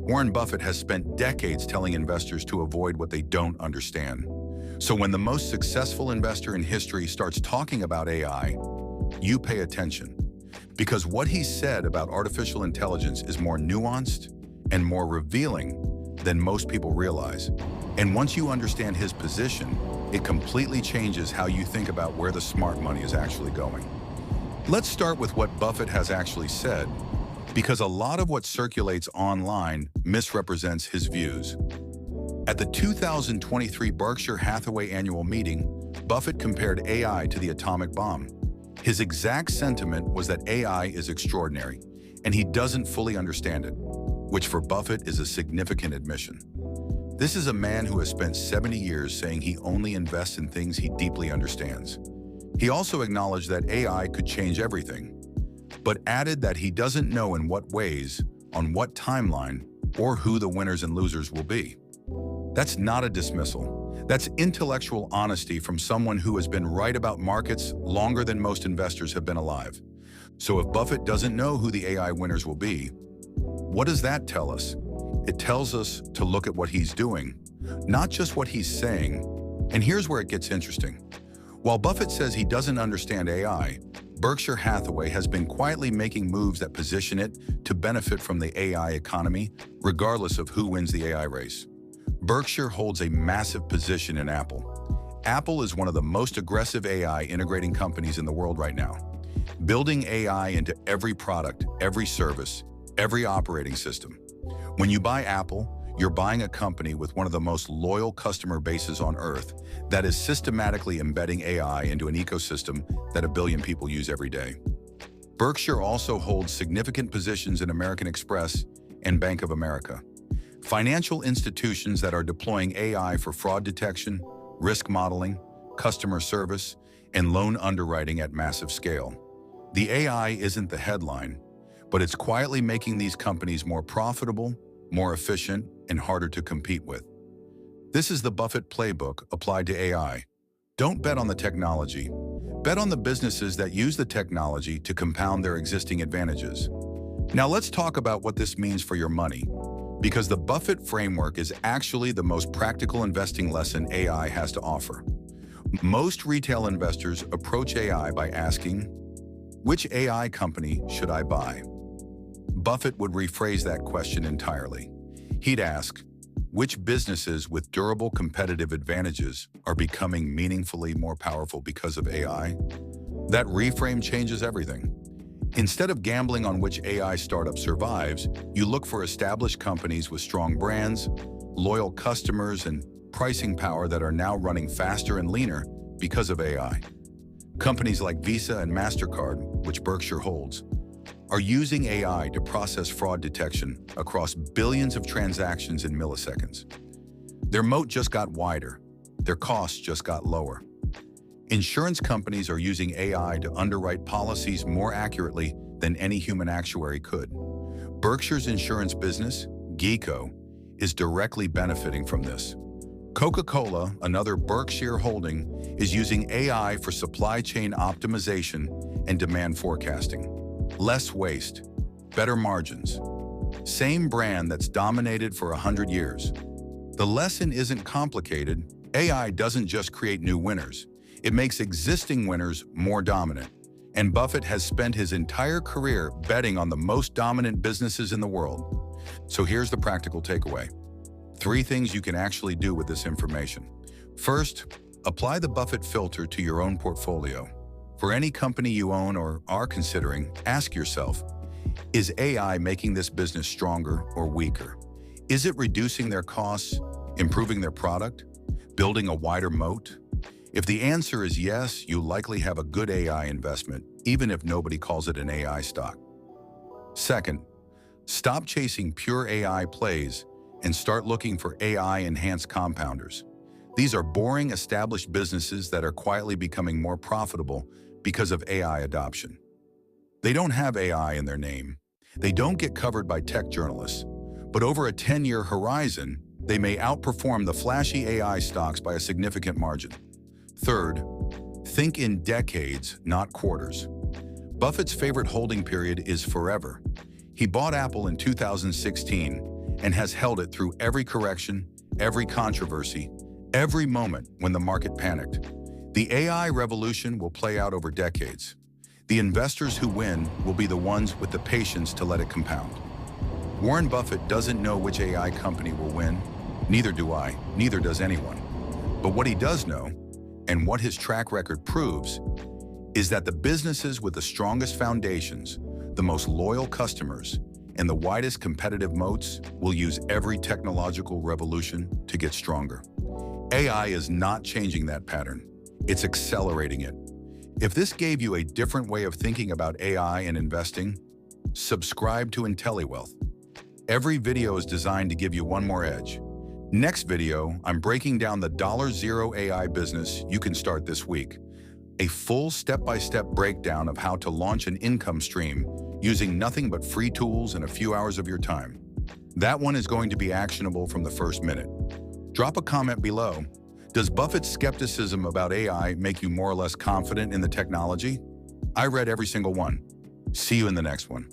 Warren Buffett has spent decades telling investors to avoid what they don't understand. So when the most successful investor in history starts talking about AI, you pay attention. Because what he said about artificial intelligence is more nuanced and more revealing than most people realize. And once you understand his position, it completely changes how you think about where the smart money is actually going. Let's start with what Buffett has actually said, because a lot of what circulates online misrepresents his views. At the 2023 Berkshire Hathaway annual meeting, Buffett compared AI to the atomic bomb. His exact sentiment was that AI is extraordinary, and he doesn't fully understand it, which for Buffett is a significant admission. This is a man who has spent 70 years saying he only invests in things he deeply understands. He also acknowledged that AI could change everything, but added that he doesn't know in what ways, on what timeline, or who the winners and losers will be. That's not a dismissal. That's intellectual honesty from someone who has been right about markets longer than most investors have been alive. So if Buffett doesn't know who the AI winners will be, what does that tell us? It tells us to look at what he's doing, not just what he's saying. And here's where it gets interesting. While Buffett says he doesn't understand AI, Berkshire Hathaway has been quietly making moves that position it to benefit from the AI economy, regardless of who wins the AI race. Berkshire holds a massive position in Apple. Apple is one of the most aggressive AI integrating companies in the world right now, building AI into every product, every service, every operating system. When you buy Apple, you're buying a company with one of the most loyal customer bases on Earth that is systematically embedding AI into an ecosystem that 1 billion people use every day. Berkshire also holds significant positions in American Express and Bank of America, financial institutions that are deploying AI for fraud detection, risk modeling, customer service, and loan underwriting at massive scale. The AI isn't the headline, but it's quietly making these companies more profitable, more efficient, and harder to compete with. This is the Buffett playbook applied to AI. Don't bet on the technology. Bet on the businesses that use the technology to compound their existing advantages. Now let's talk about what this means for your money, because the Buffett framework is actually the most practical investing lesson AI has to offer. Most retail investors approach AI by asking, which AI company should I buy? Buffett would rephrase that question entirely. He'd ask, which businesses with durable competitive advantages are becoming meaningfully more powerful because of AI? That reframe changes everything. Instead of gambling on which AI startup survives, you look for established companies with strong brands, loyal customers, and pricing power that are now running faster and leaner because of AI. Companies like Visa and MasterCard, which Berkshire holds, are using AI to process fraud detection across billions of transactions in milliseconds. Their moat just got wider. Their costs just got lower. Insurance companies are using AI to underwrite policies more accurately than any human actuary could. Berkshire's insurance business, GEICO, is directly benefiting from this. Coca-Cola, another Berkshire holding, is using AI for supply chain optimization and demand forecasting. Less waste, better margins. Same brand that's dominated for 100 years. The lesson isn't complicated. AI doesn't just create new winners. It makes existing winners more dominant. And Buffett has spent his entire career betting on the most dominant businesses in the world. So here's the practical takeaway. 3 things you can actually do with this information. First, apply the Buffett filter to your own portfolio. For any company you own or are considering, ask yourself, is AI making this business stronger or weaker? Is it reducing their costs, improving their product, building a wider moat? If the answer is yes, you likely have a good AI investment, even if nobody calls it an AI stock. Second, stop chasing pure AI plays and start looking for AI-enhanced compounders. These are boring, established businesses that are quietly becoming more profitable because of AI adoption. They don't have AI in their name. They don't get covered by tech journalists. But over a 10-year horizon, they may outperform the flashy AI stocks by a significant margin. Third, think in decades, not quarters. Buffett's favorite holding period is forever. He bought Apple in 2016, and has held it through every correction, every controversy, every moment when the market panicked. The AI revolution will play out over decades. The investors who win will be the ones with the patience to let it compound. Warren Buffett doesn't know which AI company will win. Neither do I, neither does anyone. But what he does know, and what his track record proves, is that the businesses with the strongest foundations, the most loyal customers, and the widest competitive moats will use every technological revolution to get stronger. AI is not changing that pattern. It's accelerating it. If this gave you a different way of thinking about AI and investing, subscribe to Intelliwealth. Every video is designed to give you one more edge. Next video, I'm breaking down the $0 AI business you can start this week. A full step-by-step breakdown of how to launch an income stream using nothing but free tools in a few hours of your time. That one is going to be actionable from the first minute. Drop a comment below. Does Buffett's skepticism about AI make you more or less confident in the technology? I read every single one. See you in the next one.